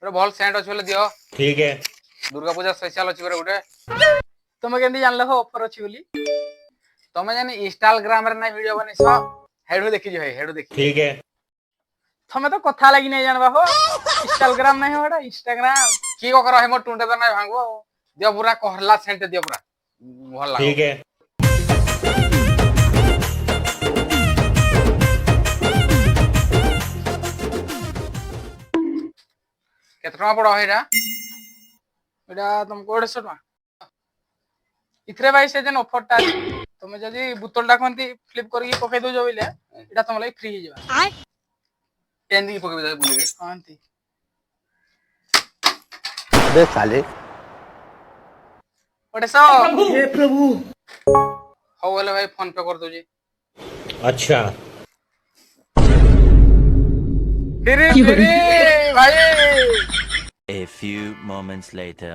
ଗୋଟେ ଭଲ ସେଣ୍ଟ ଅଛି ବୋଲେ ଦିଅ। ठीक है। ଦୁର୍ଗା ପୂଜା ସ୍ପେଶାଲ ଅଛି ଗୋଟେ ଗୋଟେ। ତମେ କେମିତି ଜାଣିଲ ହୋ ଅଫର ଅଛି ବୋଲି? ତମେ ଜାନି ଇନଷ୍ଟାଗ୍ରାମ ରେ ନାଇଁ ଭିଡିଓ ବନେଇଛ ହେଡୁ ଦେଖିଛି ଭାଇ ହେଡୁ ଦେଖି। ठीक है। ତମେ ତ କଥା ଲାଗି ନାଇଁ ଜାଣବା ହୋ। ଇନଷ୍ଟାଗ୍ରାମ ନାହିଁ ହୋ, ଇନଷ୍ଟାଗ୍ରାମ। କି କର ହେମ ଟୁଣ୍ଟେ ତ ନାଇଁ ଭାଙ୍ଗୁ ଆଉ ଦିଅ ପୁରା କହଲା ସେଣ୍ଟ ଦିଅ ପୁରା ଭଲ ଲାଗିବ। ठीक है। କେତେ ଟଙ୍କା ପଡ ଏଇଟା? ଏଇଟା ତମକୁ 150 ଟଙ୍କା। ଇଥିରେ ଭାଇ ସେ ଯେନ୍ ଅଫରଟା ଅଛି ତମେ ଯଦି ବୋତଲଟା କହନ୍ତି ଫ୍ଲିପ୍ କରିକି ପକେଇ ଦଉଛ ବୋଇଲେ ଏଇଟା ତମ ଲାଗି ଫ୍ରି ହେଇଯିବା। ଏମିତି ପକେଇବି ତାକୁ ବୁଲିକି। କହନ୍ତି अबे साले 150। हे प्रभु। ହଉ ହେଲେ ଭାଇ ଫୋନ ପେ କରିଦଉଛି। अच्छा। ଫ୍ରି ଫ୍ରି ଭାଇ। A few moments later.